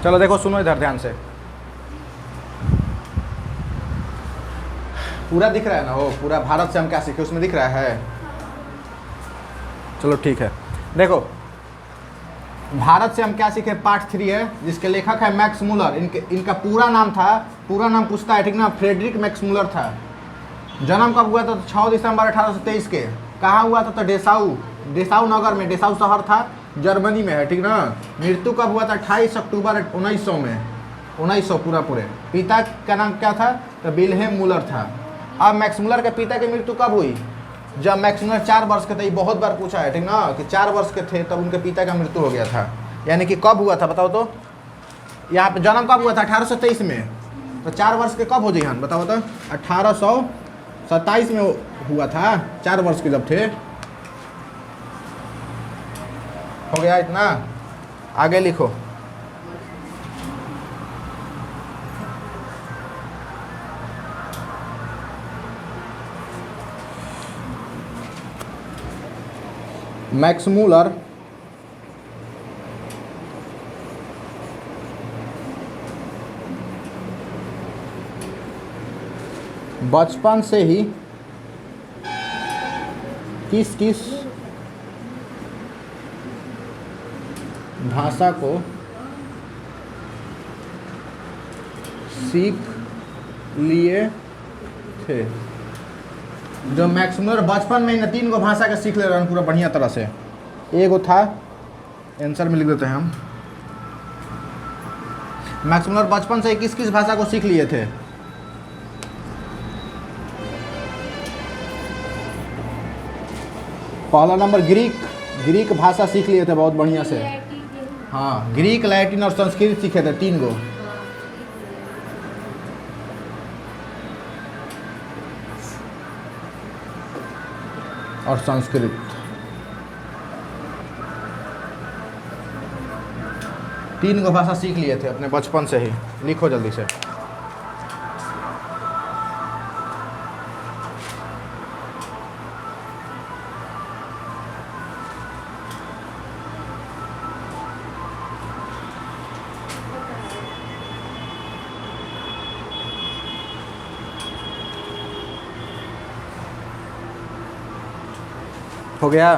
चलो देखो, सुनो इधर ध्यान से। पूरा दिख रहा है ना? वो पूरा भारत से हम क्या सीखे उसमें दिख रहा है? चलो ठीक है। देखो, भारत से हम क्या सीखे, पार्ट 3 है, जिसके लेखक है मैक्स मूलर। इनका पूरा नाम था, पूरा नाम पूछता है, ठीक ना? फ्रेडरिक मैक्स मूलर था। जन्म कब हुआ था? तो 6 दिसंबर 1823 के। कहाँ हुआ था? तो डेसाऊ नगर में, डेसाऊ शहर था, जर्मनी में है, ठीक ना? मृत्यु कब हुआ था? 28 अक्टूबर 1900 में, 1900 पूरे। पिता का नाम क्या था? तो विल्हेम मूलर था। अब मैक्स मूलर के पिता की मृत्यु कब हुई? जब मैक्स मूलर 4 वर्ष के थे। ये बहुत बार पूछा है, ठीक ना? कि 4 वर्ष के थे तब उनके पिता का मृत्यु हो गया था। यानी कि कब हुआ था बताओ तो? यहाँ पे जन्म कब हुआ था? 1823 में। तो 4 वर्ष के कब हो जाए? बताओ तो? 1827 में हुआ था, 4 वर्ष के जब थे। हो गया इतना? आगे लिखो। मैक्स मूलर बचपन से ही किस किस भाषा को सीख लिए थे? जो मैक्स मूलर बचपन में इन 3 गो भाषा के सीख ले रहे हैं पूरा बढ़िया तरह से। एगो था, आंसर में लिख देते हैं हम। मैक्स मूलर बचपन से किस किस भाषा को सीख लिए थे? पहला नंबर ग्रीक भाषा सीख लिए थे बहुत बढ़िया से। हाँ, ग्रीक, लैटिन और संस्कृत सीखे थे, 3 गो। और संस्कृत। तीन गो भाषा सीख लिए थे अपने बचपन से ही। लिखो जल्दी से। हो गया?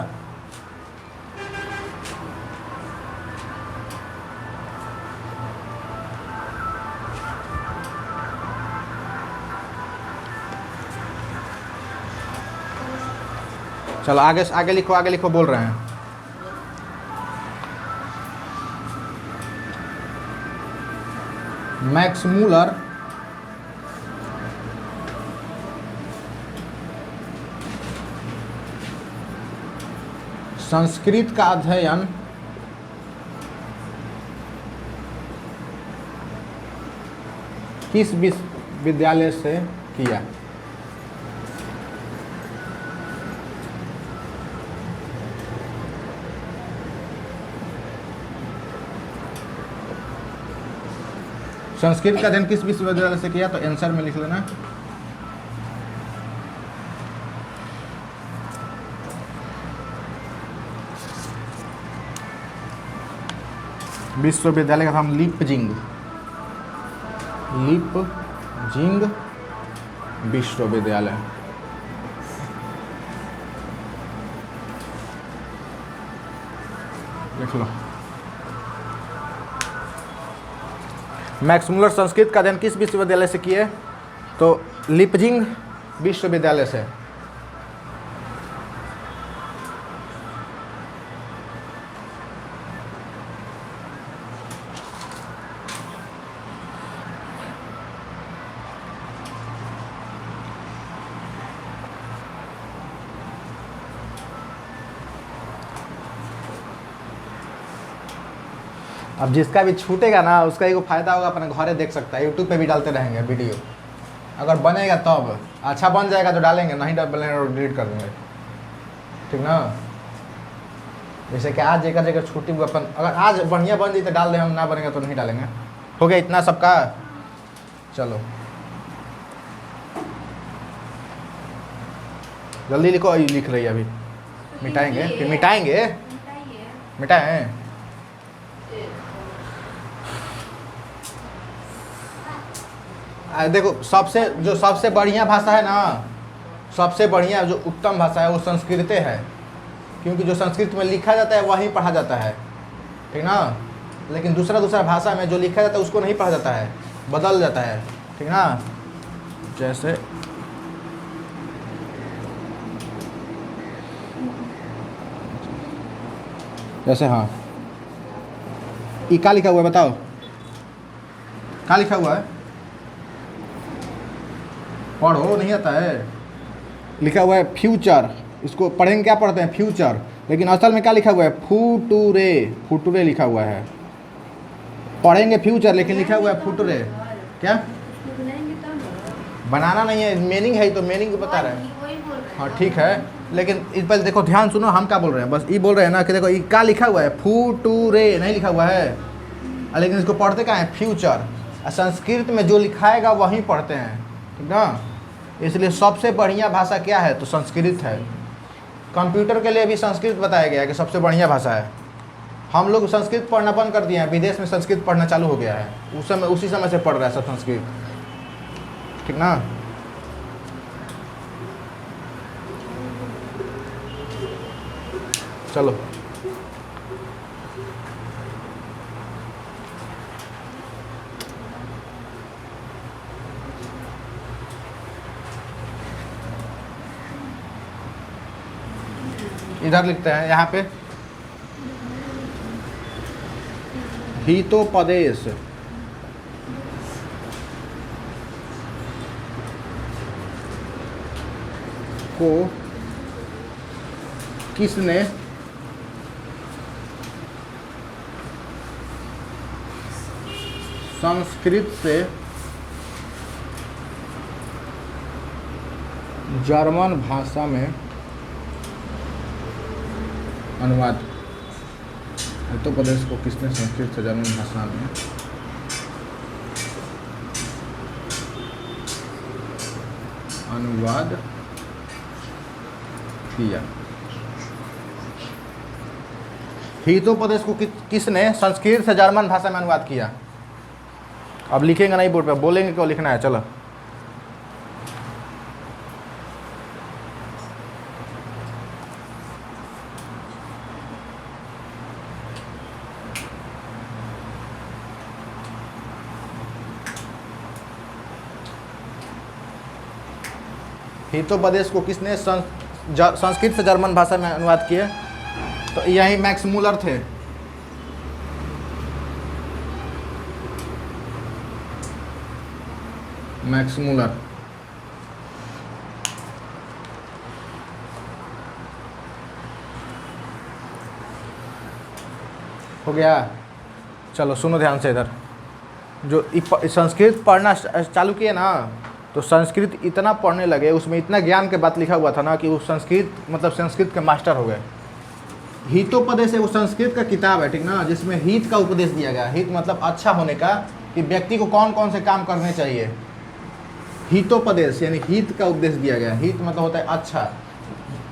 चलो आगे लिखो, बोल रहे हैं। मैक्स मूलर संस्कृत का अध्ययन किस विश्वविद्यालय से किया? संस्कृत का अध्ययन किस विश्वविद्यालय से किया? तो आंसर में लिख लेना। विश्वविद्यालय का नाम लिपजिंग विश्वविद्यालय। देख लो। मैक्स मूलर संस्कृत का अध्ययन किस विश्वविद्यालय से किए? तो लिपजिंग विश्वविद्यालय से। अब जिसका भी छूटेगा ना उसका एक फ़ायदा होगा, अपने घरे देख सकता है। यूट्यूब पे भी डालते रहेंगे वीडियो। अगर बनेगा तब अच्छा बन जाएगा तो डालेंगे, नहीं बनेगा तो डिलीट कर देंगे, ठीक ना? जैसे कि आज जगह छुट्टी हुआ अपन, अगर आज बढ़िया बन जाए तो डाल दें हम, ना बनेगा तो नहीं डालेंगे। हो गया इतना सबका? चलो जल्दी लिखो। लिख रही है अभी, मिटाएंगे फिर मिटाएं। देखो सबसे बढ़िया भाषा है ना, सबसे बढ़िया जो उत्तम भाषा है वो संस्कृत है, क्योंकि जो संस्कृत में लिखा जाता है वही पढ़ा जाता है, ठीक ना। लेकिन दूसरा भाषा में जो लिखा जाता है उसको नहीं पढ़ा जाता है, बदल जाता है, ठीक ना। जैसे हाँ, ये क्या लिखा हुआ है बताओ, क्या लिखा हुआ है, पढ़ो, नहीं आता है। लिखा हुआ है फ्यूचर, इसको पढ़ेंगे क्या पढ़ते हैं फ्यूचर, लेकिन असल में क्या लिखा हुआ है फूटूरे, फूटूरे लिखा हुआ है। पढ़ेंगे फ्यूचर लेकिन लिखा हुआ है फूटूरे। क्या बनाना नहीं है, मीनिंग है, तो मीनिंग बता रहे हैं। हाँ ठीक है, लेकिन इस पर देखो ध्यान सुनो, हम क्या बोल रहे हैं, बस ये बोल रहे हैं ना कि देखो ये क्या लिखा हुआ है फूटूरे नहीं लिखा हुआ है, लेकिन इसको पढ़ते क्या है फ्यूचर। संस्कृत में जो लिखाएगा वही पढ़ते हैं, ठीक ना। इसलिए सबसे बढ़िया भाषा क्या है तो संस्कृत है। कंप्यूटर के लिए भी संस्कृत बताया गया है कि सबसे बढ़िया भाषा है। हम लोग संस्कृत पढ़ना बंद कर दिए हैं, विदेश में संस्कृत पढ़ना चालू हो गया है, उसी समय से पढ़ रहा है सब संस्कृत, ठीक ना। चलो इधर लिखते हैं यहाँ पे हितोपदेश को किसने संस्कृत से जर्मन भाषा में अनुवाद, हितोपदेश को किसने संस्कृत से जर्मन भाषा में अनुवाद किया। हितोपदेश को किसने संस्कृत से जर्मन भाषा में अनुवाद किया। अब लिखेंगे नहीं बोर्ड पे, बोलेंगे क्यों लिखना है। चलो हितोपदेश को किसने संस्कृत से जर्मन भाषा में अनुवाद किया, तो यही मैक्स मूलर थे। मैक्स मूलर हो गया। चलो सुनो ध्यान से, इधर जो संस्कृत पढ़ना चालू किए ना, तो संस्कृत इतना पढ़ने लगे, उसमें इतना ज्ञान के बात लिखा हुआ था ना कि वो संस्कृत मतलब संस्कृत के मास्टर हो गए। हितोपदेश वो संस्कृत का किताब है, ठीक ना, जिसमें हित का उपदेश दिया गया। हित मतलब अच्छा होने का, कि व्यक्ति को कौन कौन से काम करने चाहिए। हितोपदेश यानी हित का उपदेश दिया गया। हित मतलब होता है अच्छा,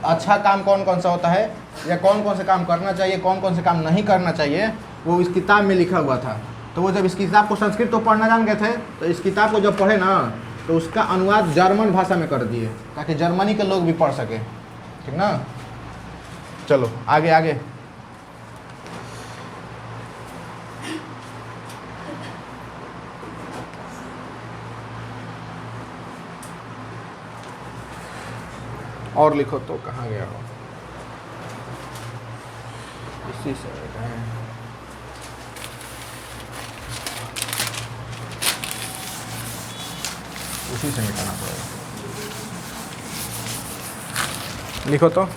अच्छा काम कौन कौन सा होता है, या कौन कौन से काम करना चाहिए, कौन कौन से काम नहीं करना चाहिए, वो इस किताब में लिखा हुआ था। तो वो जब इस किताब को संस्कृत तो पढ़ना जान गए थे, तो इस किताब को जब पढ़े ना, तो उसका अनुवाद जर्मन भाषा में कर दिए, ताकि जर्मनी के लोग भी पढ़ सके, ठीक ना। चलो आगे आगे। और लिखो तो कहाँ गया हो, इसी से उसी से मिटाना पड़ेगा। लिखो तो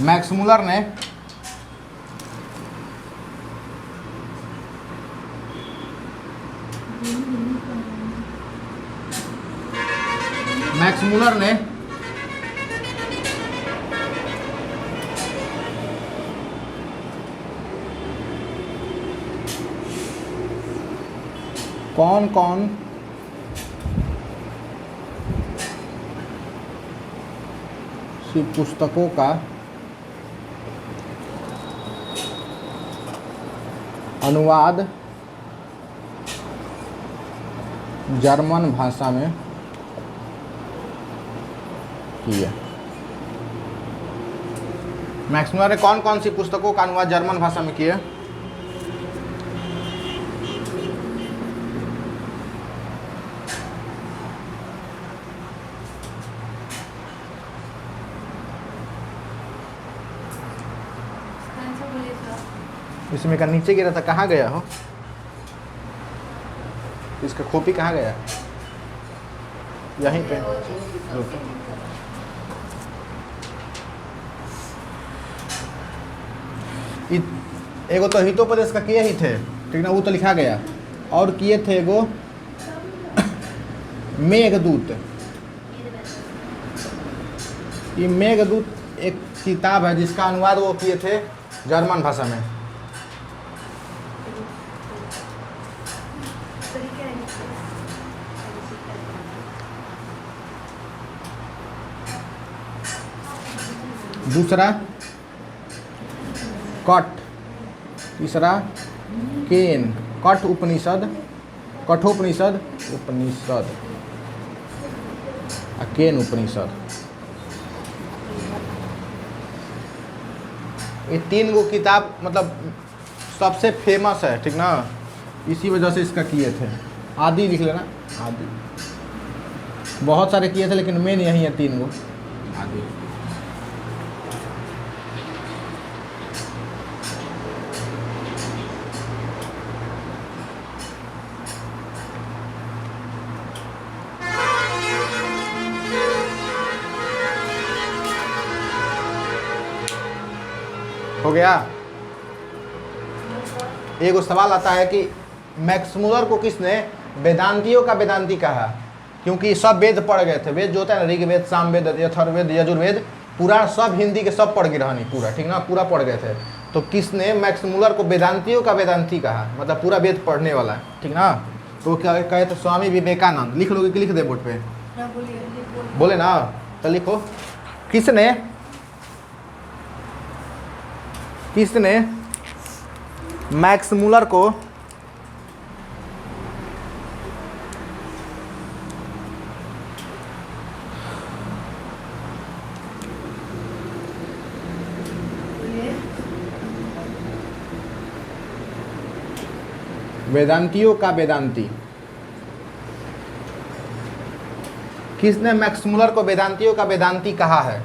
मैक्स मूलर ने कौन कौन सी पुस्तकों का अनुवाद जर्मन भाषा में किया। मैक्स मुलर ने कौन कौन सी पुस्तकों का अनुवाद जर्मन भाषा में किया? इसमें का नीचे गिरा था, कहाँ गया हो? इसका कॉपी कहाँ गया? यहीं पे। एगो तो हितोपदेश का किए ही थे, ठीक ना, वो तो लिखा गया। और किए थे एगो मेघदूत। ये मेघदूत एक किताब है जिसका अनुवाद वो किए थे जर्मन भाषा में। दूसरा कठ, तीसरा केन, कठ उपनिषद, कठोपनिषद उपनिषद, केन उपनिषद। ये 3 गो किताब मतलब सबसे फेमस है, ठीक ना, इसी वजह से इसका किए थे। आदि लिख लेना, आदि। बहुत सारे किए थे लेकिन मेन यही है 3 गो आदि। हो गया। एक सवाल आता है कि मैक्स मुलर को किसने वेदांतियों का वेदांती कहा? क्योंकि सब वेद पढ़ गए थे। वेद जो होता है ना, ऋग्वेद, सामवेद, अथर्ववेद, यजुर्वेद, पूरा सब हिंदी के सब पढ़ गए रहनी, पूरा, ठीक ना, पूरा पढ़ गए थे। तो किसने मैक्स मुलर को वेदांतियों का वेदांती कहा? मतलब पूरा वेद पढ़ने वाला, ठीक ना। तो क्या कहे थे? स्वामी विवेकानंद। लिख लोगे कि लिख दे बोर्ड पे? बोले ना, तो लिखो। किसने मैक्स मुलर को वेदांतियों का वेदांती, किसने मैक्स मुलर को वेदांतियों का वेदांती कहा है?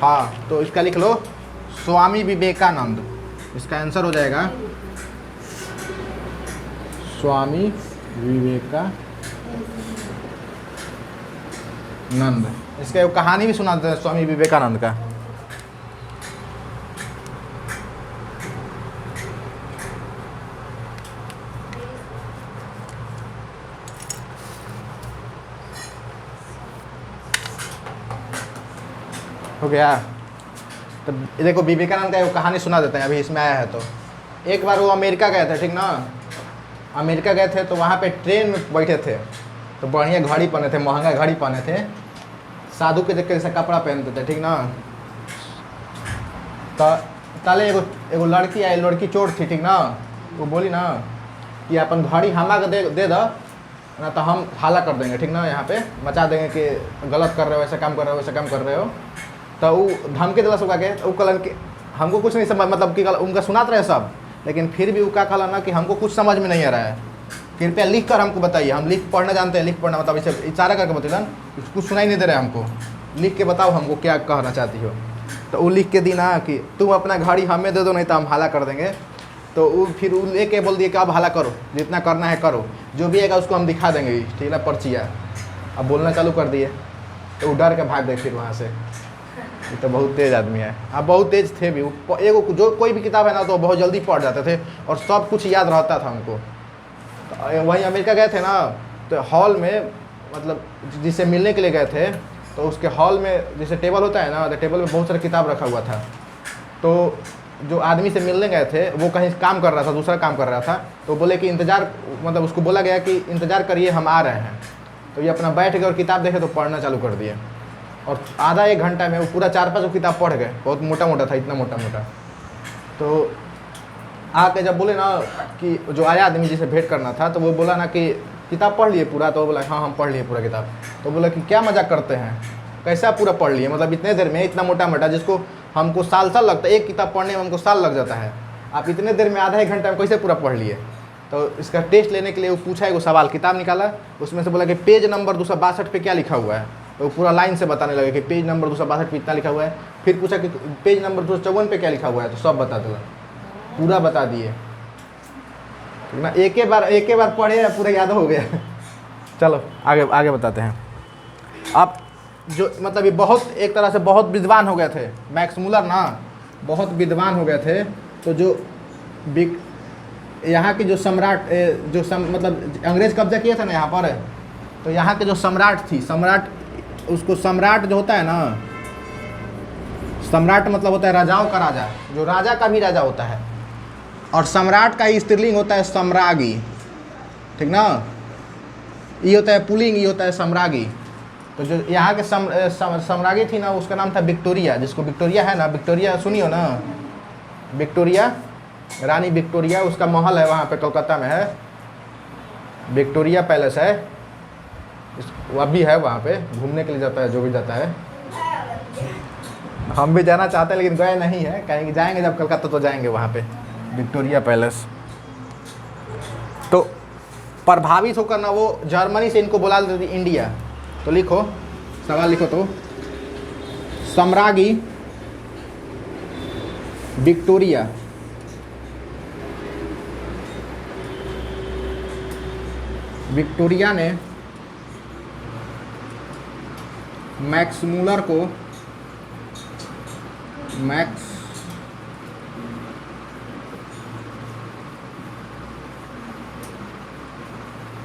हाँ, तो इसका लिख लो स्वामी विवेकानंद। इसका आंसर हो जाएगा स्वामी विवेकानंद। इसका एक कहानी भी सुना देते हैं स्वामी विवेकानंद का। हो गया। तो देखो विवेकानंद का एक कहानी सुना देते हैं, अभी इसमें आया है। तो एक बार वो अमेरिका गए थे, ठीक ना, अमेरिका गए थे। तो वहाँ पे ट्रेन में बैठे थे, तो बढ़िया घड़ी पहने थे, महंगा घड़ी पहने थे, साधु के देख से कपड़ा पहनते थे, ठीक ना। तो ताले एगो लड़की आई, लड़की चोर थी, ठीक ना। वो बोली ना कि अपन घड़ी हमा के दे दो ना, तो हम हाला कर देंगे, ठीक ना, यहाँ पे मचा देंगे कि गलत कर रहे हो, ऐसा काम कर रहे हो, वैसा काम कर रहे हो। तो वो धमकी दिला सुखा के, वो कलन के हमको कुछ नहीं समझ, मतलब कि उनका सुनाते रहे सब, लेकिन फिर भी वो क्या कहला ना कि हमको कुछ समझ में नहीं आ रहा है, कृपया लिख कर हमको बताइए। हम लिख पढ़ना जानते हैं, लिख पढ़ना मतलब इसे इशारा करके बतैलन, कुछ सुनाई नहीं दे रहा है हमको, लिख के बताओ हमको क्या कहना चाहती हो। तो वो लिख के दी ना कि तुम अपना घड़ी हमें दे दो, नहीं तो हम हाला कर देंगे। तो वो फिर वो लेके बोल दिए कि अब हाला करो, जितना करना है करो, जो भी आएगा उसको हम दिखा देंगे, ठीक है, पर्चिया। अब बोलना चालू कर दिए, तो वो डर के भाग गए फिर वहाँ से। ये तो बहुत तेज़ आदमी है। हाँ, बहुत तेज़ थे भी। एगो जो कोई भी किताब है ना, तो बहुत जल्दी पढ़ जाते थे और सब कुछ याद रहता था हमको। तो वहीं अमेरिका गए थे ना, तो हॉल में मतलब जिसे मिलने के लिए गए थे, तो उसके हॉल में जैसे टेबल होता है ना, तो टेबल में बहुत सारा किताब रखा हुआ था। तो जो आदमी से मिलने गए थे वो कहीं काम कर रहा था, दूसरा काम कर रहा था। तो बोले कि इंतज़ार, मतलब उसको बोला गया कि इंतज़ार करिए, हम आ रहे हैं। तो ये अपना बैठ गए और किताब देखे तो पढ़ना चालू कर दिए, और आधा एक घंटा में वो पूरा 4-5 किताब पढ़ गए। बहुत मोटा मोटा था, इतना मोटा मोटा। तो आके जब बोले ना कि जो आया आदमी जिसे भेंट करना था, तो वो बोला ना कि किताब पढ़ लिए पूरा, तो वो बोला हाँ हम पढ़ लिए पूरा किताब। तो बोला कि क्या मजाक करते हैं, कैसा पूरा पढ़ लिए, मतलब इतने देर में इतना मोटा मोटा, जिसको हमको साल लगता है, एक किताब पढ़ने में हमको साल लग जाता है, आप इतने देर में आधा एक घंटा में कैसे पूरा पढ़ लिए। तो इसका टेस्ट लेने के लिए वो पूछा, एक सवाल किताब निकाला, उसमें से बोला कि पेज नंबर 262 पे क्या लिखा हुआ है, तो वो पूरा लाइन से बताने लगे कि पेज नंबर 262 पे इतना लिखा हुआ है। फिर पूछा कि पेज नंबर 254 पे क्या लिखा हुआ है, तो सब बता दिया, पूरा बता दिए ना। एक ही बार पढ़े पूरा याद हो गया। चलो आगे आगे बताते हैं। अब जो मतलब ये बहुत एक तरह से बहुत विद्वान हो गए थे मैक्स मूलर ना, बहुत विद्वान हो गए थे। तो जो यहाँ के जो सम्राट मतलब अंग्रेज कब्जा किए थे ना यहाँ पर, तो यहाँ के जो सम्राट थी, उसको सम्राट जो होता है ना, सम्राट मतलब होता है राजाओं का राजा, जो राजा का भी राजा होता है, और सम्राट का ही स्त्रीलिंग होता है सम्रागी, ठीक ना। ये होता है पुल्लिंग, ये होता है सम्रागी। तो जो यहाँ के सम्रागी थी ना, उसका नाम था विक्टोरिया, जिसको विक्टोरिया है ना, विक्टोरिया सुनियो ना, विक्टोरिया, रानी विक्टोरिया, उसका महल है वहाँ पे कोलकाता में है, विक्टोरिया पैलेस है, वो अभी है वहाँ पे, घूमने के लिए जाता है जो भी जाता है। हम भी जाना चाहते हैं लेकिन गए नहीं है, कहेंगे जाएंगे जब कलकत्ता तो जाएंगे वहाँ पे, विक्टोरिया पैलेस। तो प्रभावित होकर ना वो जर्मनी से इनको बुला देती इंडिया। तो लिखो सवाल, लिखो तो, सम्राज्ञी विक्टोरिया ने मैक्स मूलर को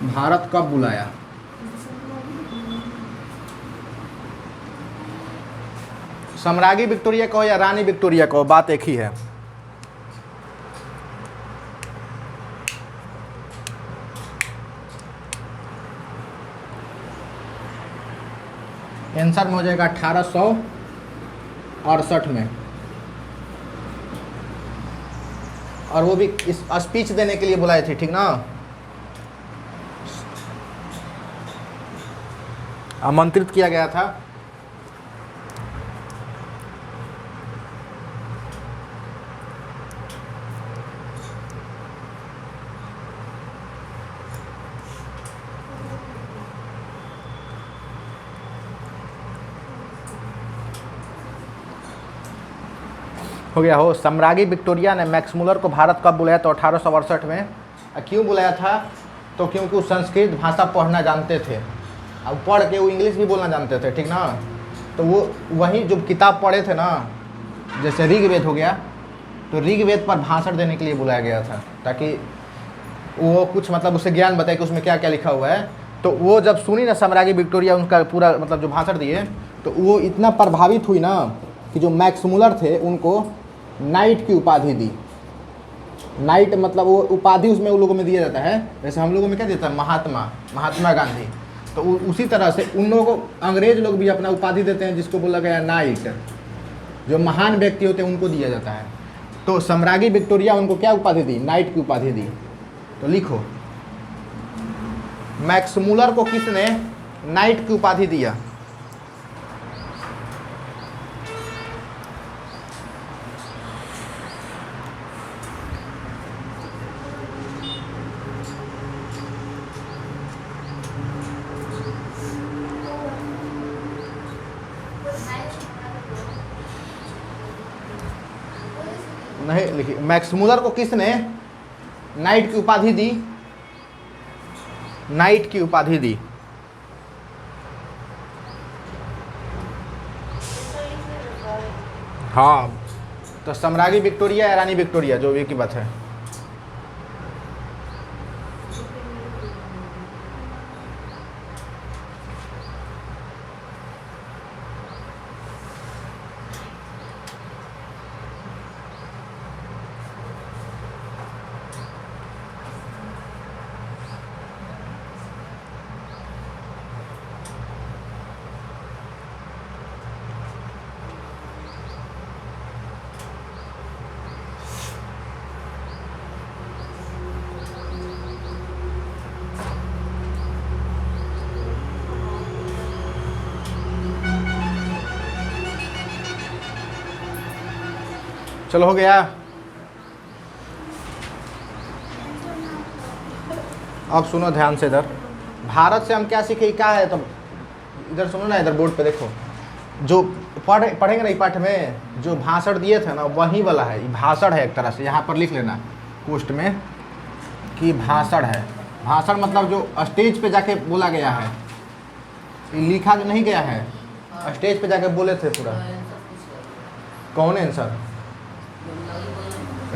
भारत कब बुलाया? सम्राज्ञी विक्टोरिया को या रानी विक्टोरिया को, बात एक ही है। आंसर में हो जाएगा 1868 में, और वो भी इस स्पीच देने के लिए बुलाए थे, ठीक ना, आमंत्रित किया गया था। हो गया हो। सम्राज्ञी विक्टोरिया ने मैक्स मूलर को भारत कब बुलाया? तो 1868 में। क्यों बुलाया था? तो क्योंकि वो संस्कृत भाषा पढ़ना जानते थे, अब पढ़ के वो इंग्लिश भी बोलना जानते थे, ठीक ना। तो वो वही जो किताब पढ़े थे ना, जैसे ऋग्वेद हो गया, तो ऋग्वेद पर भाषण देने के लिए बुलाया गया था, ताकि वो कुछ मतलब उससे ज्ञान बताए कि उसमें क्या क्या लिखा हुआ है। तो वो जब सुनी ना सम्राज्ञी विक्टोरिया उनका पूरा मतलब जो भाषण दिए, तो वो इतना प्रभावित हुई ना कि जो मैक्स मूलर थे उनको नाइट की उपाधि दी। नाइट मतलब वो उपाधि उसमें उन लोगों में दिया जाता है, जैसे हम लोगों में क्या देता है महात्मा गांधी, तो उसी तरह से उन लोगों को अंग्रेज लोग भी अपना उपाधि देते हैं, जिसको बोला गया नाइट। जो महान व्यक्ति होते हैं उनको दिया जाता है। तो सम्राज्ञी विक्टोरिया उनको क्या उपाधि दी? नाइट की उपाधि दी। तो लिखो, मैक्स मूलर को किसने नाइट की उपाधि दिया? नहीं लिखिए, मैक्स मूलर को किसने नाइट की उपाधि दी? नाइट की उपाधि दी। हाँ, तो सम्राज्ञी विक्टोरिया या रानी विक्टोरिया, जो एक ही बात है। चलो हो गया। अब सुनो ध्यान से इधर, भारत से हम क्या सीखे, क्या है, तो इधर सुनो ना, इधर बोर्ड पे देखो, जो पढ़ेंगे ना इस पाठ में, जो भाषण दिए थे ना वही वाला है, ये भाषण है एक तरह से। यहाँ पर लिख लेना पोस्ट में कि भाषण है। भाषण मतलब जो स्टेज पे जाके बोला गया है, ये लिखा नहीं गया है, स्टेज पे जाके बोले थे पूरा। कौन है आंसर?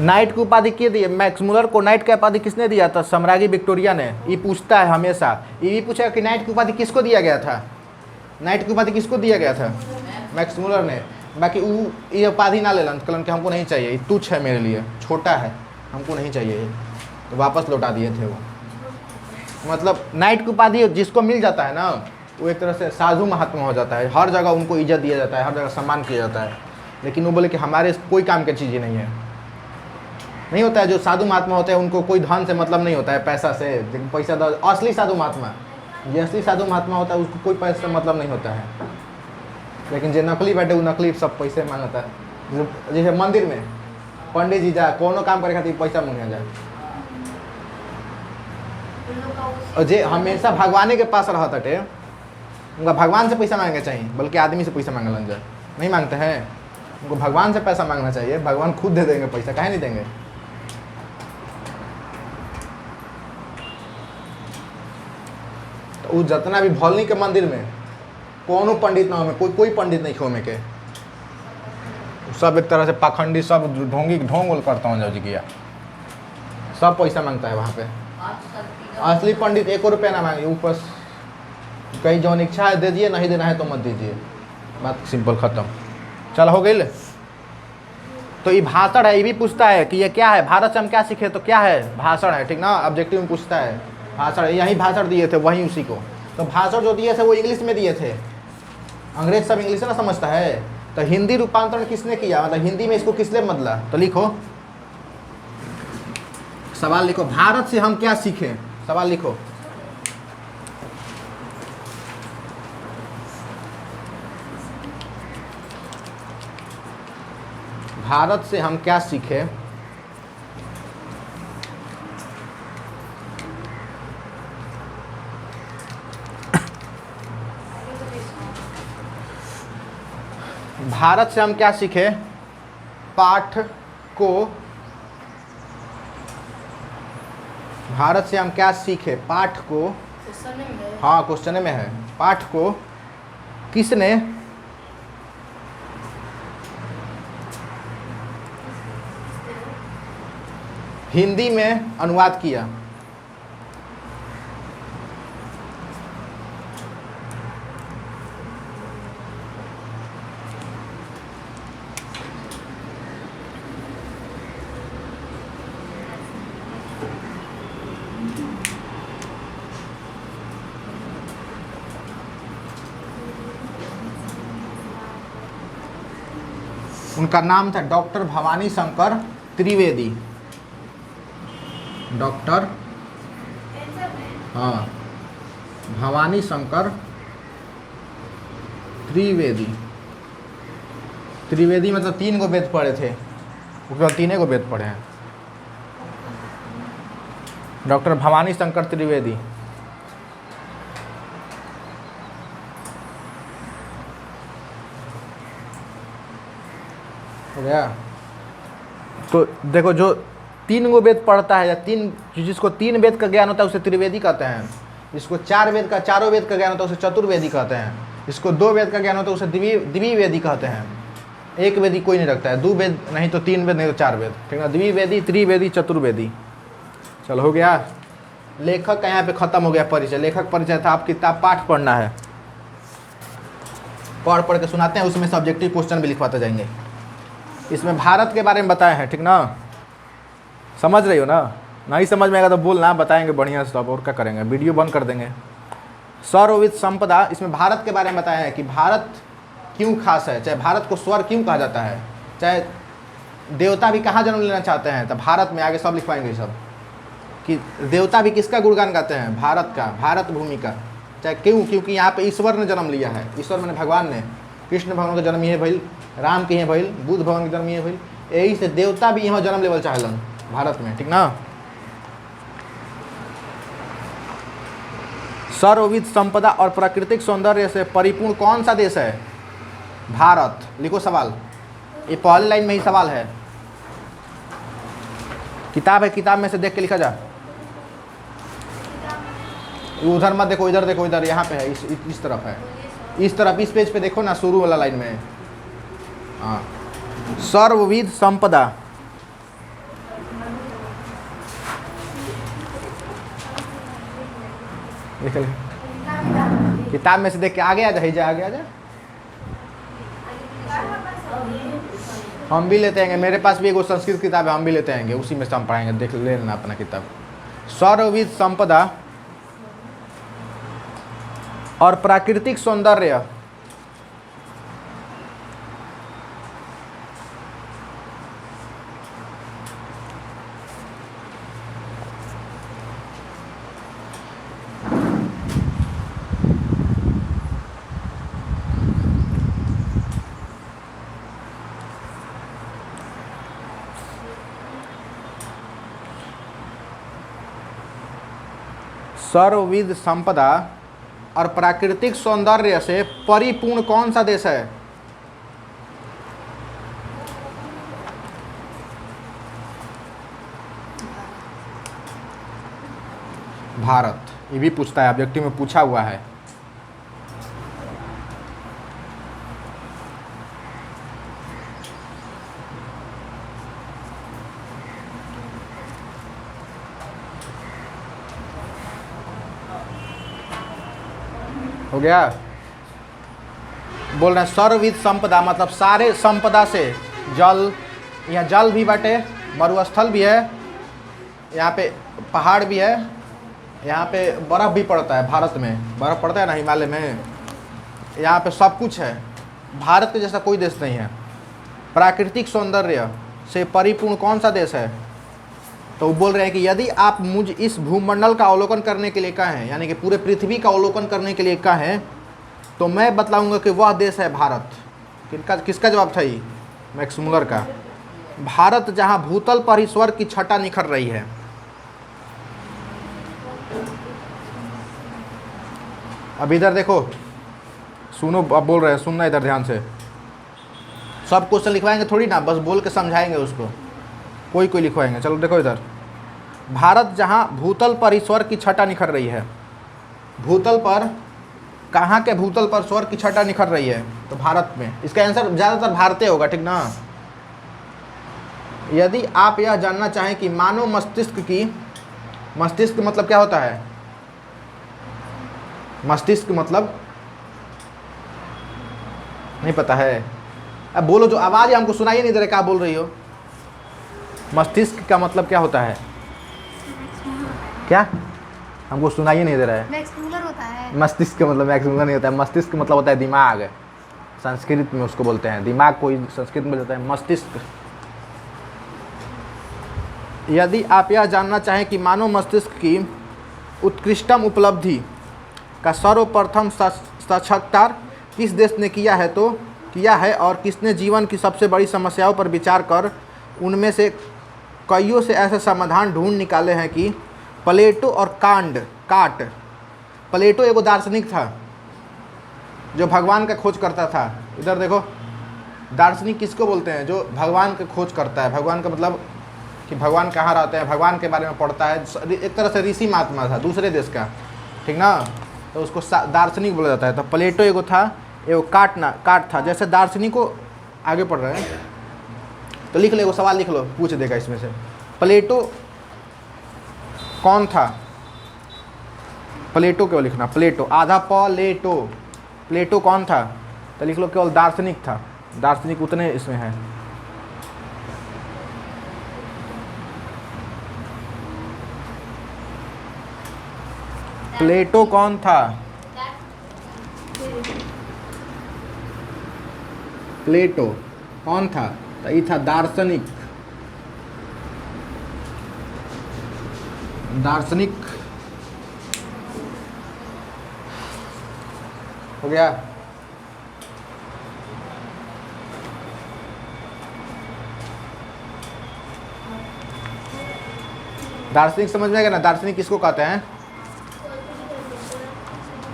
नाइट की उपाधि के दिए मैक्स मुलर को, नाइट की उपाधि किसने दिया था? सम्राज्ञी विक्टोरिया ने। ये पूछता है हमेशा, ये भी पूछेगा कि नाइट की उपाधि किसको दिया गया था, नाइट की उपाधि किसको दिया गया था? मैक्स मुलर ने। बाकी वो ये उपाधि ना ले लन, कलन कि हमको नहीं चाहिए, ये तुच्छ है मेरे लिए, छोटा है, हमको नहीं चाहिए ये, तो वापस लौटा दिए थे वो। मतलब नाइट की उपाधि जिसको मिल जाता है ना, वो एक तरह से साधु महात्मा हो जाता है, हर जगह उनको इज्जत दिया जाता है, हर जगह सम्मान किया जाता है। लेकिन वो बोले कि हमारे कोई काम की चीज़ नहीं है, नहीं होता है। जो साधु महात्मा होते हैं उनको कोई धन से मतलब नहीं होता है, पैसा से, पैसा असली साधु महात्मा, ये असली साधु महात्मा होता है, उसको कोई पैसा से मतलब नहीं होता है। लेकिन जो नकली बैठे वो नकली सब पैसे मांगता है। जैसे मंदिर में पंडित जी जा कोनो काम करे खातिर पैसा मांगे जाए, और जे हमेशा भगवान के पास रहता है उनका भगवान से पैसा मांगना चाहिए, बल्कि आदमी से पैसा मांगना जाए नहीं मांगते हैं। उनको भगवान से पैसा मांगना चाहिए, भगवान खुद दे देंगे पैसा, काहे नहीं देंगे। तो वो जितना भी भौलनी के मंदिर में कोनो पंडित ना हो, में कोई पंडित नहीं हो में के, सब एक तरह से पाखंडी, सब ढोंग करता हूँ जी किया, सब पैसा मांगता है वहाँ पे। असली पंडित 1 रुपया ना मांगे, ऊपर कहीं जौन इच्छा है दे दिए, नहीं देना है तो मत दीजिए, बात सिंपल खत्म। चल हो गई। तो ये भाषण है, ये भी पूछता है कि ये क्या है, भारत से हम क्या सीखे, तो क्या है, भाषण है, ठीक ना। ऑब्जेक्टिव में पूछता है भाषण, यही भाषण दिए थे वही उसी को। तो भाषण जो दिए थे वो इंग्लिश में दिए थे, अंग्रेज सब इंग्लिश ना समझता है, तो हिंदी रूपांतरण किसने किया, मतलब हिंदी में इसको किसने बदला। तो लिखो, सवाल लिखो, भारत से हम क्या सीखे, सवाल लिखो। भारत से हम क्या सीखे, भारत से हम क्या सीखे पाठ को, भारत से हम क्या सीखे पाठ को, हाँ क्वेश्चन में है, पाठ को किसने हिंदी में अनुवाद किया। उनका नाम था डॉक्टर भवानी शंकर त्रिवेदी, डॉक्टर हाँ भवानी शंकर त्रिवेदी। त्रिवेदी मतलब 3 गो वेद पढ़े थे, वो 3 गो वेद पढ़े हैं। डॉक्टर भवानी शंकर त्रिवेदी। हो गया। तो देखो, जो 3 गो वेद पढ़ता है, या जिसको 3 वेद का ज्ञान होता है उसे त्रिवेदी कहते हैं। जिसको 4 वेद का, चारों वेद का ज्ञान होता है उसे चतुर्वेदी कहते हैं। जिसको 2 वेद का ज्ञान होता है उसे द्विवेदी कहते हैं। 1 वेदी कोई नहीं रखता है, 2 वेद नहीं तो 3 वेद नहीं तो 4 वेद, ठीक है। द्विवेदी, त्रिवेदी, चतुर्वेदी। चलो हो गया। लेखक का यहाँ पे खत्म हो गया परिचय। लेखक परिचय था, आप किताब पाठ पढ़ना है, पढ़ के सुनाते हैं, उसमें सब्जेक्टिव क्वेश्चन भी लिखवाते जाएंगे। इसमें भारत के बारे में बताए हैं, ठीक ना, समझ रही हो ना। नहीं समझ में आएगा तो बोलना, बताएंगे बढ़िया से सब, और क्या करेंगे, वीडियो बंद कर देंगे। स्वर विद संपदा, इसमें भारत के बारे में बताया है कि भारत क्यों खास है, चाहे भारत को स्वर क्यों कहा जाता है, चाहे देवता भी कहाँ जन्म लेना चाहते हैं, तो भारत में, आगे सब लिखवाएंगे सब, कि देवता भी किसका गुणगान गाते हैं, भारत का, भारत भूमि का। चाहे क्यों, क्योंकि यहाँ पे ईश्वर ने जन्म लिया है, ईश्वर मैंने भगवान ने, कृष्ण भगवान का जन्म ये भइल, राम के यहाँ भइल, बुद्ध भगवान के जन्म ये भइल, यही से देवता भी यहाँ जन्म लेवल चाहेलन भारत में, ठीक ना। सर्वविध संपदा और प्राकृतिक सौंदर्य से परिपूर्ण कौन सा देश है? भारत। लिखो सवाल, ये पहले लाइन में ही सवाल है। किताब है, किताब में से देख के लिखा जा। उधर मत देखो, इधर देखो, इधर यहाँ पे है, इस तरफ है, इस तरफ, इस पेज पे देखो ना, शुरू वाला लाइन में। हाँ, सर्वविध संपदा, किताब में से देख के आगे आ जा, आगे आ जा। हम भी लेते हैं, मेरे पास भी एक संस्कृत किताब है, हम भी लेते हैं, उसी में से हम पढ़ाएंगे, देख लेना अपना किताब। सर्वविध संपदा और प्राकृतिक सौंदर्य सर्वविध संपदा और प्राकृतिक सौंदर्य से परिपूर्ण कौन सा देश है? भारत। ये भी पूछता है, ऑब्जेक्टिव में पूछा हुआ है। हो गया। बोल रहे हैं सर्वविध संपदा मतलब सारे संपदा से, जल, यहाँ जल भी बाटे, मरुस्थल भी है, यहाँ पे पहाड़ भी है, यहाँ पे बर्फ़ भी पड़ता है, भारत में बर्फ़ पड़ता है ना हिमालय में, यहाँ पे सब कुछ है। भारत के जैसा कोई देश नहीं है। प्राकृतिक सौंदर्य से परिपूर्ण कौन सा देश है? तो वो बोल रहे हैं कि यदि आप मुझ इस भूमंडल का अवलोकन करने के लिए कहें, यानी कि पूरे पृथ्वी का अवलोकन करने के लिए कहें, तो मैं बतलाऊंगा कि वह देश है भारत। किसका जवाब था ये? मैक्स मुलर का। भारत जहां भूतल पर ही स्वर्ग की छटा निखर रही है। अब इधर देखो, सुनो, अब बोल रहे हैं, सुनना इधर ध्यान से। सब क्वेश्चन लिखवाएंगे थोड़ी ना, बस बोल के समझाएंगे उसको, कोई लिखवाएंगे। चलो देखो इधर, भारत जहां भूतल पर ही स्वर्ग की छटा निखर रही है। भूतल पर, कहाँ के भूतल पर स्वर्ग की छटा निखर रही है? तो भारत में। इसका आंसर ज़्यादातर भारतीय होगा, ठीक ना। यदि आप यह जानना चाहें कि मानव मस्तिष्क की, मस्तिष्क मतलब क्या होता है? मस्तिष्क मतलब नहीं पता है? अब बोलो, जो आवाज़ हमको सुनाई नहीं दे रहा, क्या बोल रही हो? मस्तिष्क का मतलब क्या होता है? क्या हमको सुनाई नहीं दे रहा है? मैक्स मूलर होता है। मस्तिष्क का मतलब मैक्स मूलर नहीं होता है। मस्तिष्क मतलब होता है दिमाग, संस्कृत में उसको बोलते हैं दिमाग, कोई संस्कृत में बोलता है मस्तिष्क। यदि आप यह जानना चाहें कि मानव मस्तिष्क की उत्कृष्टतम उपलब्धि का सर्वप्रथम साक्षात्कार किस देश ने किया है, तो किया है, और किसने जीवन की सबसे बड़ी समस्याओं पर विचार कर उनमें से कईयों से ऐसे समाधान ढूंढ निकाले हैं कि प्लेटो और कांट। प्लेटो एगो दार्शनिक था जो भगवान का खोज करता था। इधर देखो, दार्शनिक किसको बोलते हैं? जो भगवान का खोज करता है। भगवान का मतलब कि भगवान कहाँ रहते हैं, भगवान के बारे में पढ़ता है। एक तरह से ऋषि महात्मा था, दूसरे देश का, ठीक ना, तो उसको दार्शनिक बोला जाता है। तो प्लेटो एगो था, एगो काट था। जैसे दार्शनिक को आगे पढ़ रहे हैं तो लिख लो, एगो सवाल लिख लो, पूछ देगा इसमें से। प्लेटो कौन था? प्लेटो क्यों लिखना? प्लेटो आधा प्लेटो, प्लेटो कौन था? तो लिख लो केवल दार्शनिक था। दार्शनिक उतने इसमें है। प्लेटो कौन था? प्लेटो कौन था? तो ये था दार्शनिक। दार्शनिक हो गया। दार्शनिक समझ में आएगा ना, दार्शनिक किसको कहते हैं?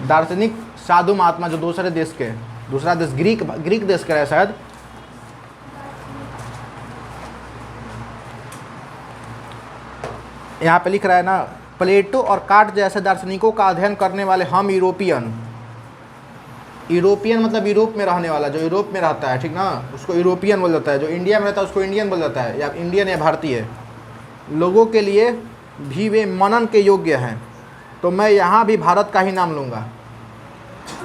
दार्शनिक साधु महात्मा जो दूसरे देश के, दूसरा देश ग्रीक देश का है शायद, यहाँ पे लिख रहा है ना, प्लेटो और कांट जैसे दार्शनिकों का अध्ययन करने वाले हम यूरोपियन मतलब यूरोप में रहने वाला, जो यूरोप में रहता है, ठीक ना, उसको यूरोपियन बोल जाता है। जो इंडिया में रहता है उसको इंडियन बोल जाता है, या इंडियन या भारतीय लोगों के लिए भी वे मनन के योग्य हैं। तो मैं यहाँ भी भारत का ही नाम लूँगा।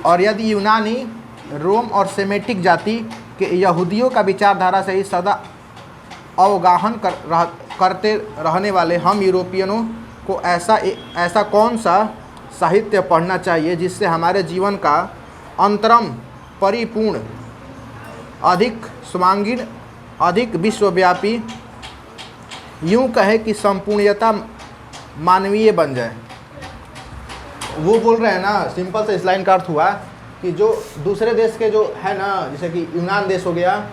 और यदि यूनानी, रोम और सेमेटिक जाति के यहूदियों का विचारधारा से ही सदा अवगाहन करते रहने वाले हम यूरोपियनों को ऐसा कौन सा साहित्य पढ़ना चाहिए जिससे हमारे जीवन का अंतरम परिपूर्ण, अधिक स्वांगीण, अधिक विश्वव्यापी, यूं कहे कि संपूर्णता मानवीय बन जाए। वो बोल रहे हैं ना, सिंपल से इस लाइन का अर्थ हुआ कि जो दूसरे देश के जो है ना, जैसे कि यूनान देश हो गया,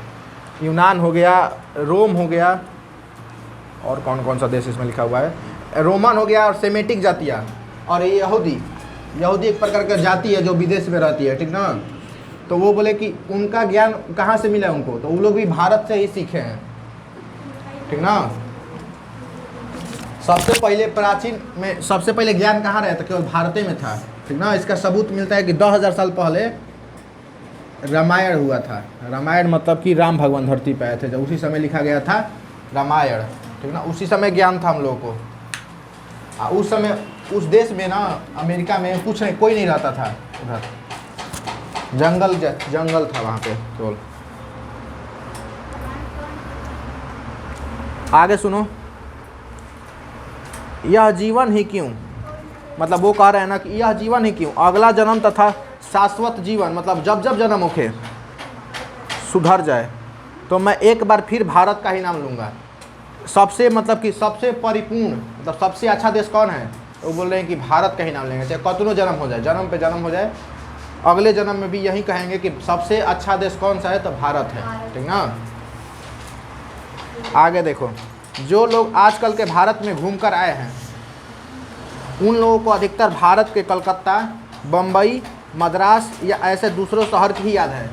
यूनान हो गया, रोम हो गया, और कौन कौन सा देश इसमें लिखा हुआ है, रोमन हो गया, और सेमेटिक जातियाँ, और ये यहूदी एक प्रकार का जाति है जो विदेश में रहती है, ठीक ना। तो वो बोले कि उनका ज्ञान कहाँ से मिला उनको, तो वो लोग भी भारत से ही सीखे हैं, ठीक ना। सबसे पहले प्राचीन में सबसे पहले ज्ञान कहाँ रहा था? केवल भारत में था, ठीक ना। इसका सबूत मिलता है कि 10,000 साल पहले रामायण हुआ था। रामायण मतलब कि राम भगवान धरती पे आए थे, जब उसी समय लिखा गया था रामायण, ठीक ना। उसी समय ज्ञान था हम लोगों को। उस समय उस देश में ना, अमेरिका में कुछ नहीं, कोई नहीं रहता था उधर, जंगल था वहाँ पे केवल। आगे सुनो, यह जीवन ही क्यों, मतलब वो कह रहे हैं ना कि यह जीवन ही क्यों, अगला जन्म तथा शाश्वत जीवन, मतलब जब जब जन्म होके सुधर जाए तो मैं एक बार फिर भारत का ही नाम लूँगा। सबसे मतलब कि सबसे परिपूर्ण, मतलब सबसे अच्छा देश कौन है? तो वो बोल रहे हैं कि भारत का ही नाम लेंगे, चाहे कतनों जन्म हो जाए, जन्म पे जन्म हो जाए, अगले जन्म में भी यही कहेंगे कि सबसे अच्छा देश कौन सा है, तो भारत है, ठीक ना। आगे देखो, जो लोग आजकल के भारत में घूम कर आए हैं उन लोगों को अधिकतर भारत के कलकत्ता, बम्बई, मद्रास या ऐसे दूसरों शहर की ही याद है।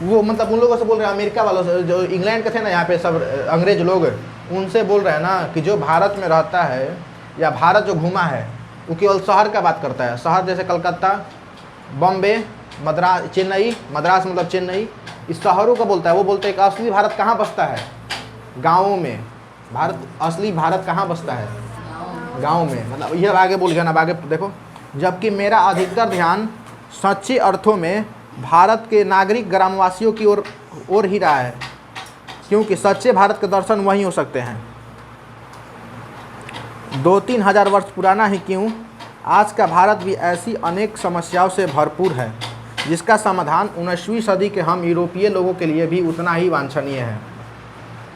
वो मतलब उन लोगों से बोल रहे हैं, अमेरिका वालों से, जो इंग्लैंड के थे ना यहाँ पे सब अंग्रेज लोग, उनसे बोल रहे हैं ना कि जो भारत में रहता है या भारत जो घूमा है वो केवल शहर का बात करता है। शहर जैसे कलकत्ता, बॉम्बे, मद्रास, चेन्नई, मद्रास मतलब चेन्नई, इस शहरों का बोलता है। वो बोलते हैं कि असली भारत कहाँ बसता है? गाँवों में। असली भारत कहाँ बसता है? गाँव में। मतलब यह आगे बोल गया ना, आगे देखो, जबकि मेरा अधिकतर ध्यान सच्चे अर्थों में भारत के नागरिक ग्रामवासियों की ओर ही रहा है, क्योंकि सच्चे भारत के दर्शन वहीं हो सकते हैं। 2-3 हज़ार वर्ष पुराना ही क्यों, आज का भारत भी ऐसी अनेक समस्याओं से भरपूर है जिसका समाधान 19वीं सदी के हम यूरोपीय लोगों के लिए भी उतना ही वांछनीय है।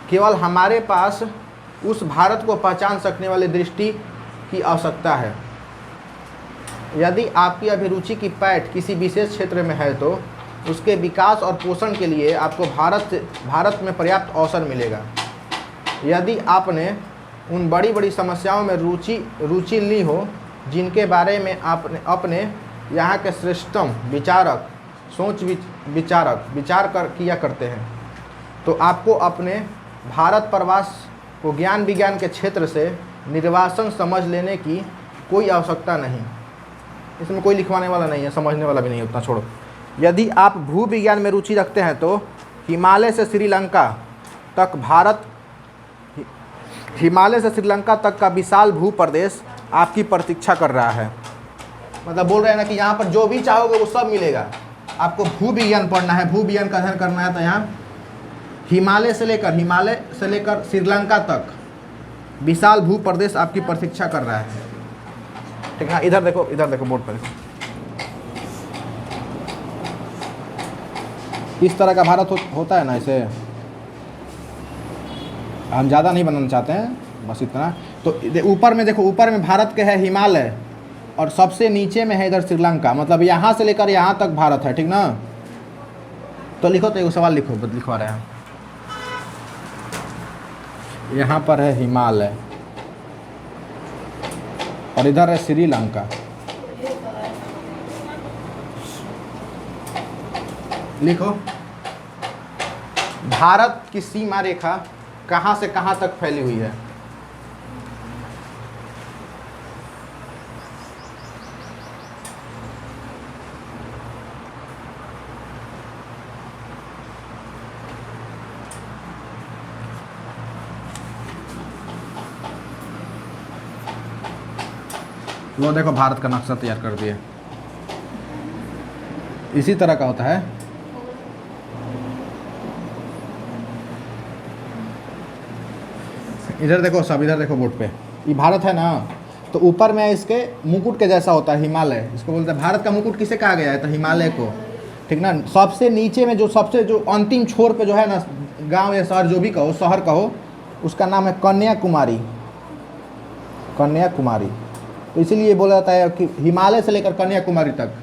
केवल हमारे पास उस भारत को पहचान सकने वाली दृष्टि की आवश्यकता है। यदि आपकी अभिरुचि की पैठ किसी विशेष क्षेत्र में है तो उसके विकास और पोषण के लिए आपको भारत में पर्याप्त अवसर मिलेगा। यदि आपने उन बड़ी बड़ी समस्याओं में रुचि ली हो जिनके बारे में आपने अपने यहाँ के श्रेष्ठतम विचारक किया करते हैं, तो आपको अपने भारत प्रवास को ज्ञान विज्ञान के क्षेत्र से निर्वासन समझ लेने की कोई आवश्यकता नहीं। इसमें कोई लिखवाने वाला नहीं है, समझने वाला भी नहीं, उतना छोड़ो। यदि आप भू विज्ञान में रुचि रखते हैं तो हिमालय से श्रीलंका तक का विशाल भू प्रदेश आपकी प्रतीक्षा कर रहा है। मतलब बोल रहे हैं ना कि यहाँ पर जो भी चाहोगे वो सब मिलेगा। आपको भू विज्ञान पढ़ना है, भू विज्ञान का अध्ययन करना है, तो यहाँ हिमालय से लेकर श्रीलंका तक विशाल भू प्रदेश आपकी प्रतीक्षा कर रहा है, ठीक है। इधर देखो बोर्ड पर, इस तरह का भारत होता है ना। इसे हम ज़्यादा नहीं बनाना चाहते हैं, बस इतना। तो ऊपर में देखो, ऊपर में भारत के है हिमालय और सबसे नीचे में है इधर श्रीलंका, मतलब यहाँ से लेकर यहाँ तक भारत है, ठीक ना। तो लिखो, तो एक सवाल लिखवा रहे हैं। यहाँ पर है हिमालय, और इधर है श्रीलंका। लिखो, भारत की सीमा रेखा कहाँ से कहाँ तक फैली हुई है? वो देखो भारत का नक्शा तैयार कर दिए, इसी तरह का होता है। इधर देखो सब, इधर देखो बोर्ड पे, ये भारत है ना, तो ऊपर में इसके मुकुट के जैसा होता है हिमालय, इसको बोलते हैं भारत का मुकुट। किसे कहा गया है? तो हिमालय को, ठीक ना। सबसे नीचे में जो सबसे जो अंतिम छोर पे जो है ना, गांव या शहर जो भी कहो, शहर कहो, उसका नाम है कन्याकुमारी। कन्याकुमारी, तो इसीलिए बोला जाता है कि हिमालय से लेकर कन्याकुमारी तक,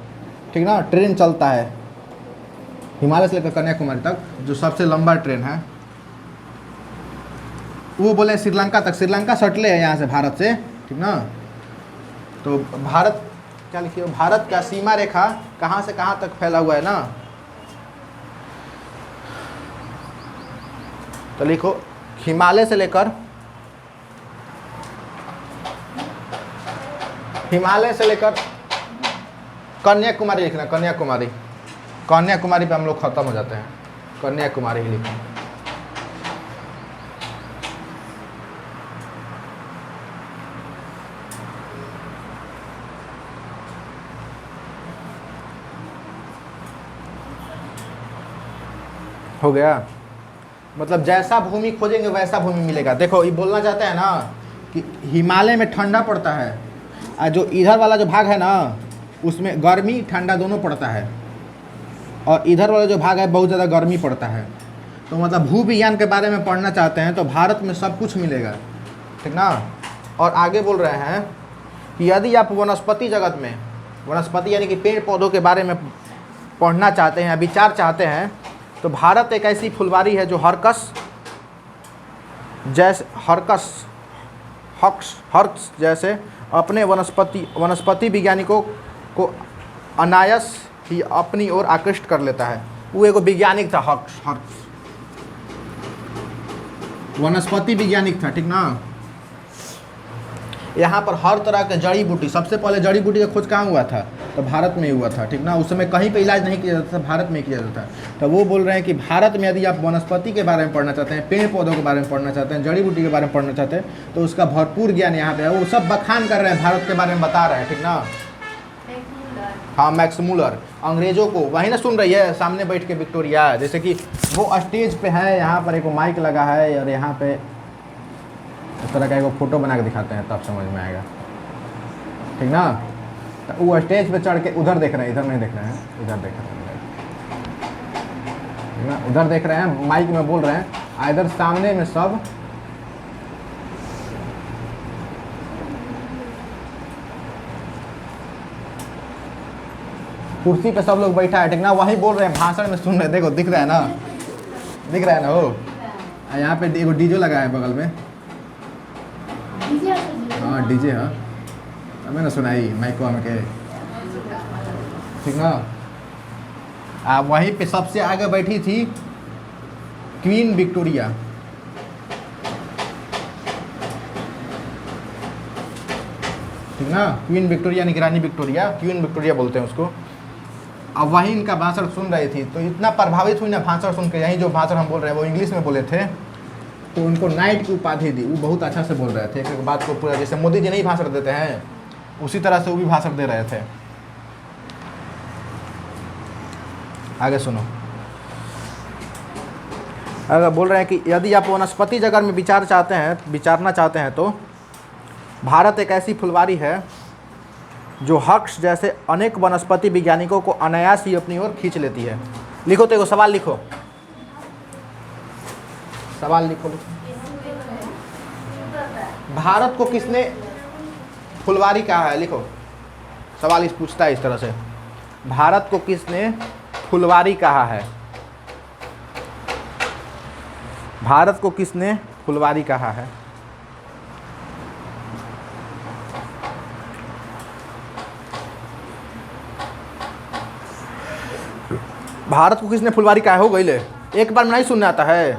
ठीक ना, ट्रेन चलता है। हिमालय से लेकर कन्याकुमारी तक जो सबसे लंबा ट्रेन है वो बोले श्रीलंका तक। श्रीलंका सटले है यहाँ से भारत से, ठीक ना। तो भारत क्या लिखिए, भारत का सीमा रेखा कहाँ से कहाँ तक फैला हुआ है ना, तो लिखो हिमालय से लेकर कन्याकुमारी लिखना। कन्याकुमारी, कन्याकुमारी पे हम लोग खत्म हो जाते हैं, कन्याकुमारी ही लिखना। हो गया, मतलब जैसा भूमि खोजेंगे वैसा भूमि मिलेगा। देखो ये बोलना चाहते हैं ना कि हिमालय में ठंडा पड़ता है, और जो इधर वाला जो भाग है ना उसमें गर्मी ठंडा दोनों पड़ता है, और इधर वाला जो भाग है बहुत ज़्यादा गर्मी पड़ता है। तो मतलब भू विज्ञान के बारे में पढ़ना चाहते हैं तो भारत में सब कुछ मिलेगा, ठीक ना। और आगे बोल रहे हैं कि यदि आप वनस्पति जगत में, वनस्पति यानी कि पेड़ पौधों के बारे में पढ़ना चाहते हैं, विचार चाहते हैं, तो भारत एक ऐसी फुलवारी है जो हर्कस जैसे अपने वनस्पति वैज्ञानिकों को अनायास ही अपनी ओर आकृष्ट कर लेता है। वो एगो वैज्ञानिक था, हर्कस वनस्पति वैज्ञानिक था, ठीक ना। यहाँ पर हर तरह के जड़ी बूटी, सबसे पहले जड़ी बूटी का खोज कहाँ हुआ था? तो भारत में ही हुआ था, ठीक ना। उस समय कहीं पे इलाज नहीं किया जाता था, भारत में किया जाता था। तो वो बोल रहे हैं कि भारत में यदि आप वनस्पति के बारे में पढ़ना चाहते हैं, पेड़ पौधों के बारे में पढ़ना चाहते हैं, जड़ी बूटी के बारे में पढ़ना चाहते हैं, तो उसका भरपूर ज्ञान यहाँ पे है। वो सब बखान कर रहे हैं, भारत के बारे में बता रहे हैं, ठीक ना। हाँ, मैक्स मूलर, अंग्रेजों को वही ना सुन रही है सामने बैठ के विक्टोरिया। जैसे कि वो स्टेज पे है, यहाँ पर एक माइक लगा है, और यहाँ पे इस तरह का एक फोटो बना के दिखाते हैं, तब समझ में आएगा, ठीक ना। तो वो स्टेज पे चढ़ के उधर देख रहे हैं, इधर नहीं देख रहे हैं, इधर देख रहे हैं, ठीक ना, उधर देख रहे हैं, माइक में बोल रहे हैं। इधर सामने में सब कुर्सी पे सब लोग बैठा है, ठीक ना, वहीं बोल रहे हैं, भाषण में सुन रहे हैं। देखो दिख रहा है ना, दिख रहा है ना वो। यहाँ पे एगो डीजे लगा है बगल में, हाँ डीजे, हाँ हमें ना सुनाई माइको में के, ठीक ना। वहीं पे सबसे आगे बैठी थी क्वीन विक्टोरिया, ठीक ना। क्वीन विक्टोरिया यानी कि रानी विक्टोरिया, क्वीन विक्टोरिया बोलते हैं उसको। अब वहीं इनका भाषण सुन रही थी, तो इतना प्रभावित हुई ना भाषण सुन के। यही जो भाषण हम बोल रहे हैं वो इंग्लिश में बोले थे, तो उनको नाइट की उपाधि दी। वो बहुत अच्छा से बोल रहे थे, एक बात को पूरा, जैसे मोदी जी नहीं भाषण देते हैं उसी तरह से वो भी भाषण दे रहे थे। आगे सुनो, अगर बोल रहे हैं कि यदि आप वनस्पति जगत में विचारना चाहते हैं तो भारत एक ऐसी फुलवारी है जो हर्कस जैसे अनेक वनस्पति वैज्ञानिकों को अनायास ही अपनी ओर खींच लेती है। लिखो तो एगो सवाल लिखो, सवाल लिखो। भारत को किसने फुलवारी कहा है? लिखो, सवाल इस पूछता है इस तरह से, भारत को किसने फुलवारी कहा है? भारत को किसने फुलवारी कहा है? भारत को किसने फुलवारी कहा? हो गई ले, एक बार में नहीं सुनने आता है,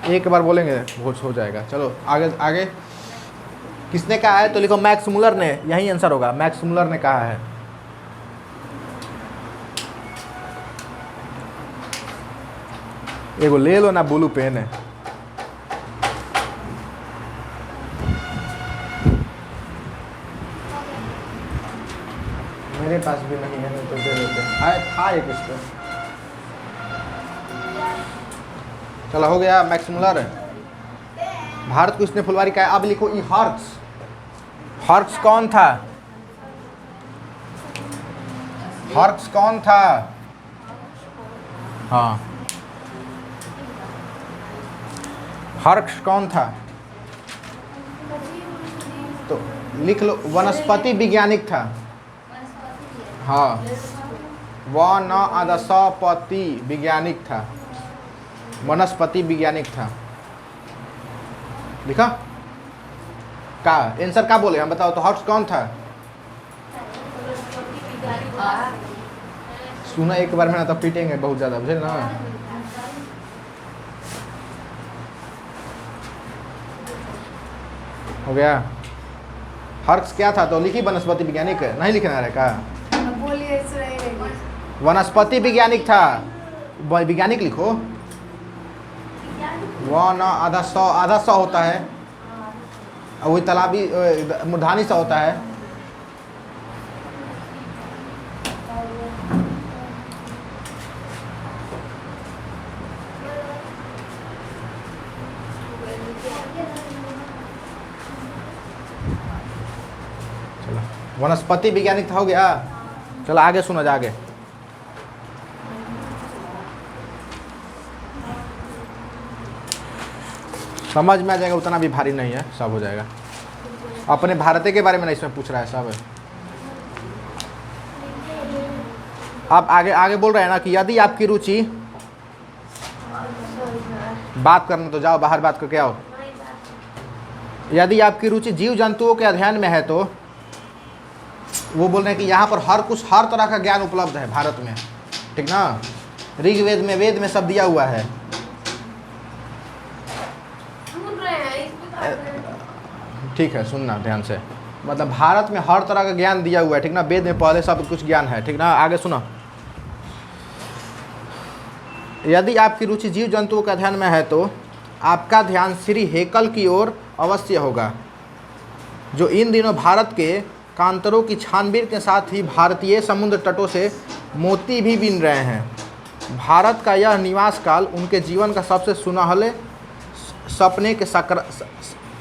एक बार बोलेंगे बहुत हो जाएगा। चलो आगे आगे, किसने कहा है? तो लिखो मैक्स मुलर ने, यही आंसर होगा, मैक्स मुलर ने कहा है। एगो ले लो ना, ब्लू पेन है। मेरे पास भी नहीं है, नहीं तो दे देते हैं, था एक इस पे। चलो हो गया, मैक्स मुलर। भारत को इसने फुलवारी कहा। अब लिखो ई हर्क्स। हर्क्स कौन था? हर्क्स कौन था? हाँ, हर्क्स कौन था? तो लिख लो, वनस्पति वैज्ञानिक था। हाँ, वनस्पति वैज्ञानिक था, वनस्पति वैज्ञानिक था। लिखा का आंसर का बोले हम, बताओ तो हर्क्स कौन था? सुना एक बार में ना तो पीटेंगे बहुत ज्यादा, बुझे ना। हो गया। हर्क्स क्या था? तो लिखी वनस्पति वैज्ञानिक, नहीं लिखना है का? वनस्पति वैज्ञानिक था, वैज्ञानिक लिखो। वन आधा सौ होता है, और वही तालाबी मूर्धानी सा होता है। चलो वनस्पति वैज्ञानिक था, हो गया। चलो आगे सुनो आगे। समझ में आ जाएगा, उतना भी भारी नहीं है, सब हो जाएगा। अपने भारत के बारे में नहीं इसमें पूछ रहा है सब। अब आगे आगे बोल रहे हैं ना कि यदि आपकी रुचि, बात करना तो जाओ बाहर बात करके आओ। यदि आपकी रुचि जीव जंतुओं के अध्ययन में है, तो वो बोल रहे हैं कि यहाँ पर हर तरह का ज्ञान उपलब्ध है भारत में, ठीक ना। ऋग्वेद में, वेद में सब दिया हुआ है। ठीक है, सुनना ध्यान से, मतलब भारत में हर तरह का ज्ञान दिया हुआ है, ठीक ना। वेद में पहले सब कुछ ज्ञान है, ठीक ना। आगे सुनो, यदि आपकी रुचि जीव जंतुओं के अध्ययन में है, तो आपका ध्यान श्री हेकल की ओर अवश्य होगा, जो इन दिनों भारत के कांतरों की छानबीन के साथ ही भारतीय समुद्र तटों से मोती भी बीन रहे हैं। भारत का यह निवास काल उनके जीवन का सबसे सुनहले सपने के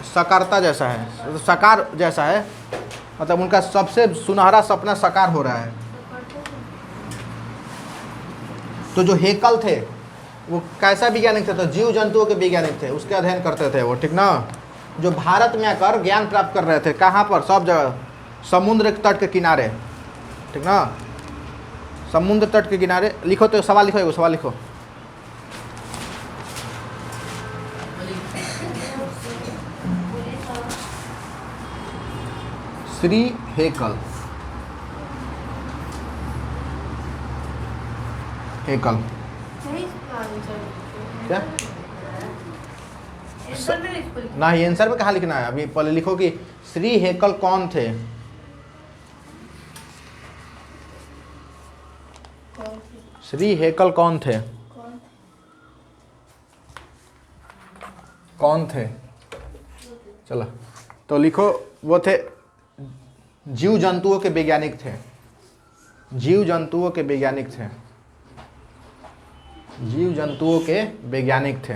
साकारता जैसा है, साकार जैसा है, मतलब उनका सबसे सुनहरा सपना साकार हो रहा है। तो जो हेकल थे वो कैसा वैज्ञानिक थे? तो जीव जंतुओं के वैज्ञानिक थे, उसके अध्ययन करते थे वो, ठीक ना। जो भारत में आकर ज्ञान प्राप्त कर रहे थे, कहाँ पर? सब जगह, समुद्र तट के किनारे, ठीक ना। समुद्र तट के किनारे। लिखो तो सवाल लिखो, एगो सवाल लिखो। श्री हेकल, हेकल क्या नहीं, आंसर में कहाँ लिखना है? अभी पहले लिखो कि श्री हेकल कौन थे। श्री हेकल कौन थे? कौन थे? चलो तो लिखो, वो थे जीव जंतुओं के वैज्ञानिक थे, जीव जंतुओं के वैज्ञानिक थे, जीव जंतुओं के वैज्ञानिक थे।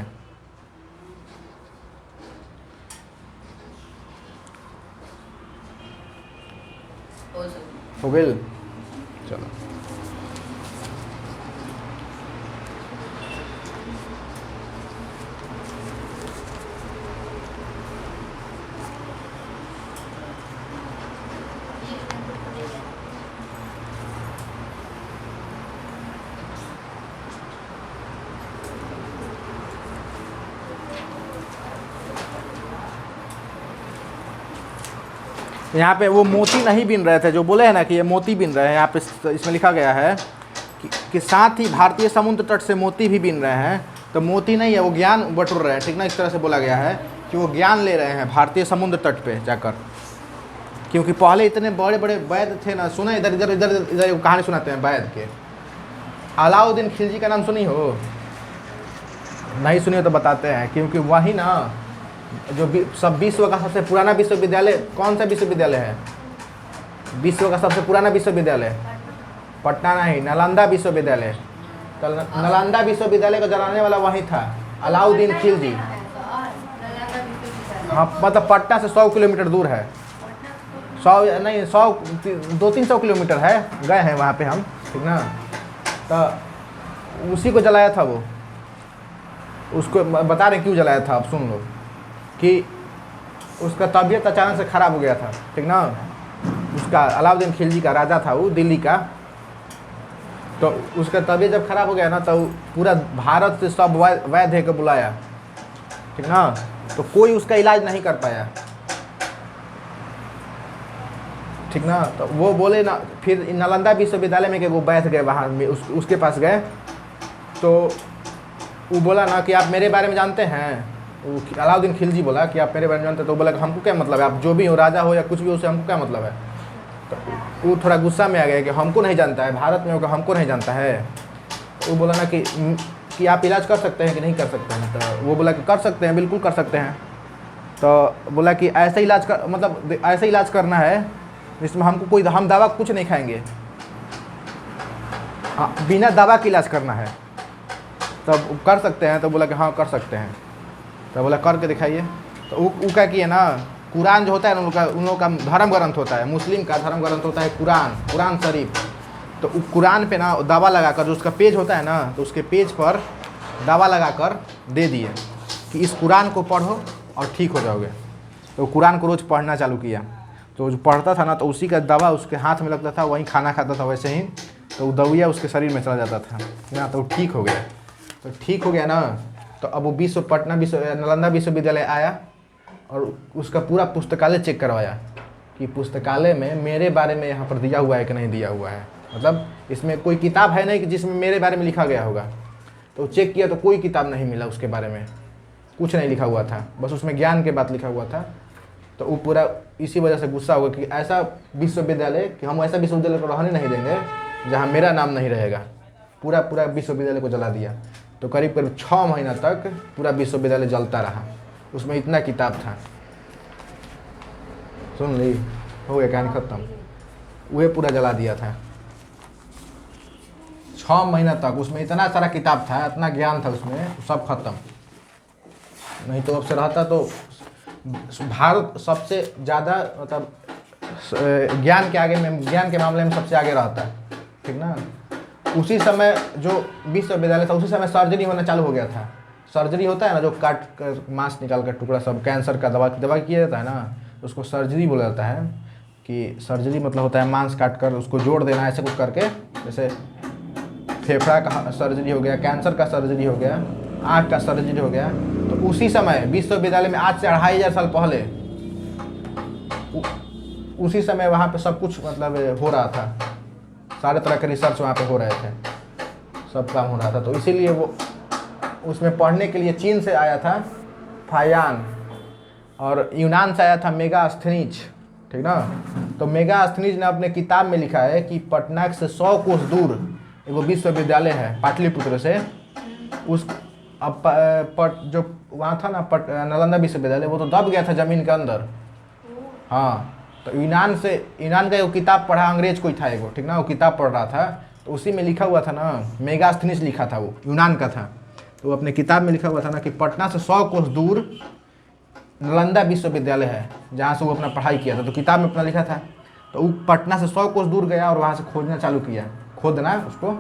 हो गए? चलो यहाँ पे वो मोती नहीं बीन रहे थे, जो बोले हैं ना कि ये मोती बीन रहे हैं, यहाँ पे इसमें लिखा गया है कि साथ ही भारतीय समुद्र तट से मोती भी बीन रहे हैं। तो मोती नहीं है, वो ज्ञान बटोर रहे हैं, ठीक ना। इस तरह से बोला गया है कि वो ज्ञान ले रहे हैं भारतीय समुद्र तट पे जाकर, क्योंकि पहले इतने बड़े बड़े वैद्य थे ना। सुना इधर इधर इधर इधर कहानी सुनाते हैं वैद्य के। अलाउद्दीन खिलजी का नाम सुनी हो? नहीं सुनी हो तो बताते हैं, क्योंकि वही ना जो सब विश्व का सबसे पुराना विश्वविद्यालय कौन सा विश्वविद्यालय है? विश्व का सबसे पुराना विश्वविद्यालय पटना नहीं, नालंदा विश्वविद्यालय। तो नालंदा विश्वविद्यालय को जलाने वाला वही था, अलाउद्दीन खिलजी। हाँ, मतलब पटना से 100 किलोमीटर दूर है। 100 नहीं, 100 200-300 किलोमीटर है। गए हैं वहाँ पे हम, ठीक ना। तो उसी को जलाया था वो। उसको बता रहे क्यों जलाया था, आप सुन लो। कि उसका तबीयत अचानक से ख़राब हो गया था, ठीक ना। उसका अलाउद्दीन खिलजी का राजा था वो, दिल्ली का। तो उसका तबीयत जब ख़राब हो गया ना, तो पूरा भारत से सब वैद्य को बुलाया, ठीक ना। तो कोई उसका इलाज नहीं कर पाया, ठीक ना। तो वो बोले ना, फिर नालंदा विश्वविद्यालय में कि वो बैठ गए वहाँ में, उसके पास गए। तो वो बोला ना कि आप मेरे बारे में जानते हैं। अलाउद्दीन खिलजी बोला कि आप मेरे बारे में जानते हैं। तो बोला कि हमको क्या मतलब है, आप जो भी हो, राजा हो या कुछ भी हो, उससे हमको क्या मतलब है। तो वो थोड़ा गुस्सा में आ गया कि हमको नहीं जानता है, भारत में होकर हमको नहीं जानता है। तो वो बोला ना कि आप इलाज कर सकते हैं कि नहीं कर सकते हैं। तो वो बोला कि कर सकते हैं, बिल्कुल कर सकते हैं। तो बोला कि ऐसा इलाज कर, मतलब ऐसा इलाज करना है जिसमें हमको कोई, हम दवा कुछ नहीं खाएंगे, हाँ, बिना दवा के इलाज करना है। तब कर सकते हैं? तो बोला कि हाँ कर सकते हैं। तो बोला करके दिखाइए। तो वो क्या किए ना, कुरान जो होता है ना, उन लोगों का धर्म ग्रंथ होता है, मुस्लिम का धर्म ग्रंथ होता है कुरान शरीफ। तो कुरान पे ना दवा लगाकर, जो उसका पेज होता है ना, तो उसके पेज पर दवा लगाकर दे दिए कि इस कुरान को पढ़ो और ठीक हो जाओगे। तो कुरान को रोज़ पढ़ना चालू किया। तो जो पढ़ता था ना, तो उसी का दवा उसके हाथ में लगता था, वहीं खाना खाता था वैसे ही। तो वो दवाइया उसके शरीर में चला जाता था ना, तो ठीक हो गया। तो ठीक हो गया ना, तो अब वो नालंदा विश्वविद्यालय आया और उसका पूरा पुस्तकालय चेक करवाया कि पुस्तकालय में मेरे बारे में यहाँ पर दिया हुआ है कि नहीं दिया हुआ है, मतलब इसमें कोई किताब है नहीं कि जिसमें मेरे बारे में लिखा गया होगा। तो चेक किया तो कोई किताब नहीं मिला उसके बारे में, कुछ नहीं लिखा हुआ था, बस उसमें ज्ञान के बात लिखा हुआ था। तो वो पूरा इसी वजह से गुस्सा होगा कि ऐसा विश्वविद्यालय, कि हम ऐसा विश्वविद्यालय को रहने नहीं देंगे जहाँ मेरा नाम नहीं रहेगा। पूरा विश्वविद्यालय को जला दिया। तो करीब 6 महीना तक पूरा विश्वविद्यालय जलता रहा, उसमें इतना किताब था। सुन ली, हो गया कहानी खत्म। वह पूरा जला दिया था। 6 महीना तक उसमें इतना सारा किताब था, इतना ज्ञान था उसमें, सब खत्म। नहीं तो अब से रहता तो भारत सबसे ज़्यादा, मतलब ज्ञान के मामले में सबसे आगे रहता है, ठीक ना। उसी समय जो विश्वविद्यालय था, उसी समय सर्जरी होना चालू हो गया था। सर्जरी होता है ना, जो काट कर मांस निकाल कर टुकड़ा, सब कैंसर का दवा किया जाता है ना, उसको सर्जरी बोला जाता है। कि सर्जरी मतलब होता है मांस काट कर उसको जोड़ देना, ऐसे कुछ करके। जैसे फेफड़ा का सर्जरी हो गया, कैंसर का सर्जरी हो गया, आँख का सर्जरी हो गया। तो उसी समय विश्वविद्यालय में, आज से 2500 साल पहले, उसी समय वहाँ पे सब कुछ मतलब हो रहा था। सारे तरह के रिसर्च वहाँ पे हो रहे थे, सब काम हो रहा था। तो इसीलिए वो उसमें पढ़ने के लिए चीन से आया था फायान, और यूनान से आया था मेगास्थनीज, ठीक ना। तो मेगास्थनीज ने अपने किताब में लिखा है कि पटना से 100 कोस दूर एगो विश्वविद्यालय है पाटलिपुत्र से। उस जो वहाँ था ना नालंदा विश्वविद्यालय, वो तो दब गया था ज़मीन के अंदर। हाँ, तो यूनान का एगो किताब पढ़ा, अंग्रेज कोई था एगो, ठीक ना, वो किताब पढ़ रहा था। तो उसी में लिखा हुआ था ना, मेगास्थनीज लिखा था, वो यूनान का था। तो अपने किताब में लिखा हुआ था ना कि पटना से 100 कोस दूर नालंदा विश्वविद्यालय है, जहाँ से वो अपना पढ़ाई किया था। तो किताब में अपना लिखा था। तो वो पटना से 100 कोस दूर गया और वहाँ से खोजना चालू किया, खोदना उसको,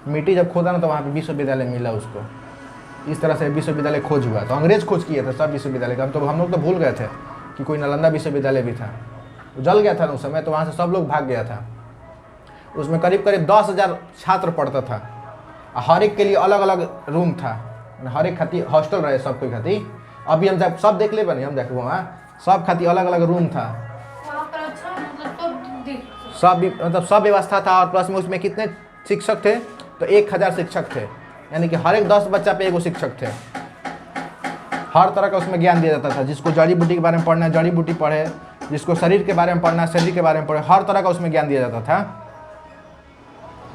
मिट्टी जब खोदा ना, तो वहाँ पे विश्वविद्यालय मिला उसको। इस तरह से विश्वविद्यालय खोज हुआ। तो अंग्रेज खोज किए थे सब विश्वविद्यालय का। तो हम लोग तो भूल गए थे कि कोई नालंदा विश्वविद्यालय भी था। जल गया था ना उस समय, तो वहाँ से सब लोग भाग गया था। उसमें करीब 10,000 छात्र पढ़ता था। हर एक के लिए अलग अलग रूम था, हर एक खाती हॉस्टल रहे सब कोई खाती। अभी हम सब देख ले बनी, हम देखो वहाँ सब खाती अलग अलग रूम था। मतलब सब व्यवस्था था, और प्लस में उसमें कितने शिक्षक थे, तो 1000 शिक्षक थे, यानी कि हर एक 10 बच्चा पे एगो शिक्षक थे। हर तरह का उसमें ज्ञान दिया जाता था, जिसको जड़ी बूटी के बारे में पढ़ना है जड़ी बूटी पढ़े, जिसको शरीर के बारे में पढ़ना है शरीर के बारे में पढ़े, हर तरह का उसमें ज्ञान दिया जाता था,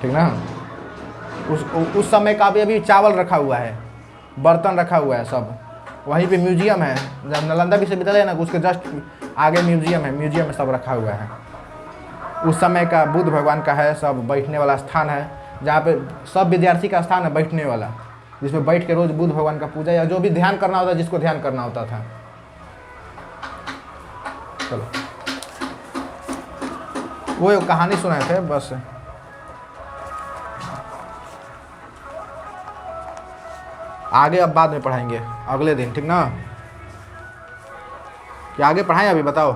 ठीक ना। उस समय का अभी चावल रखा हुआ है, बर्तन रखा हुआ है सब, वहीं पे म्यूजियम है, जब नालंदा विश्वविद्यालय है ना उसके जस्ट आगे म्यूजियम है, म्यूजियम में सब रखा हुआ है। उस समय का बुद्ध भगवान का है, सब बैठने वाला स्थान है, जहाँ पे सब विद्यार्थी का स्थान है बैठने वाला, जिसमें बैठ के रोज बुद्ध भगवान का पूजा या जो भी ध्यान करना होता, जिसको ध्यान करना होता था। चलो वो कहानी सुनाए थे बस। आगे अब बाद में पढ़ाएंगे अगले दिन, ठीक ना। क्या आगे पढ़ाएं अभी बताओ?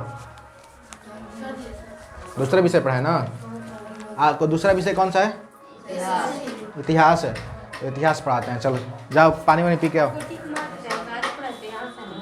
दूसरा विषय पढ़ाए ना। आपको दूसरा विषय कौन सा है? इतिहास है। इतिहास पढ़ाते हैं, चलो जाओ पानी वानी पी के आओ।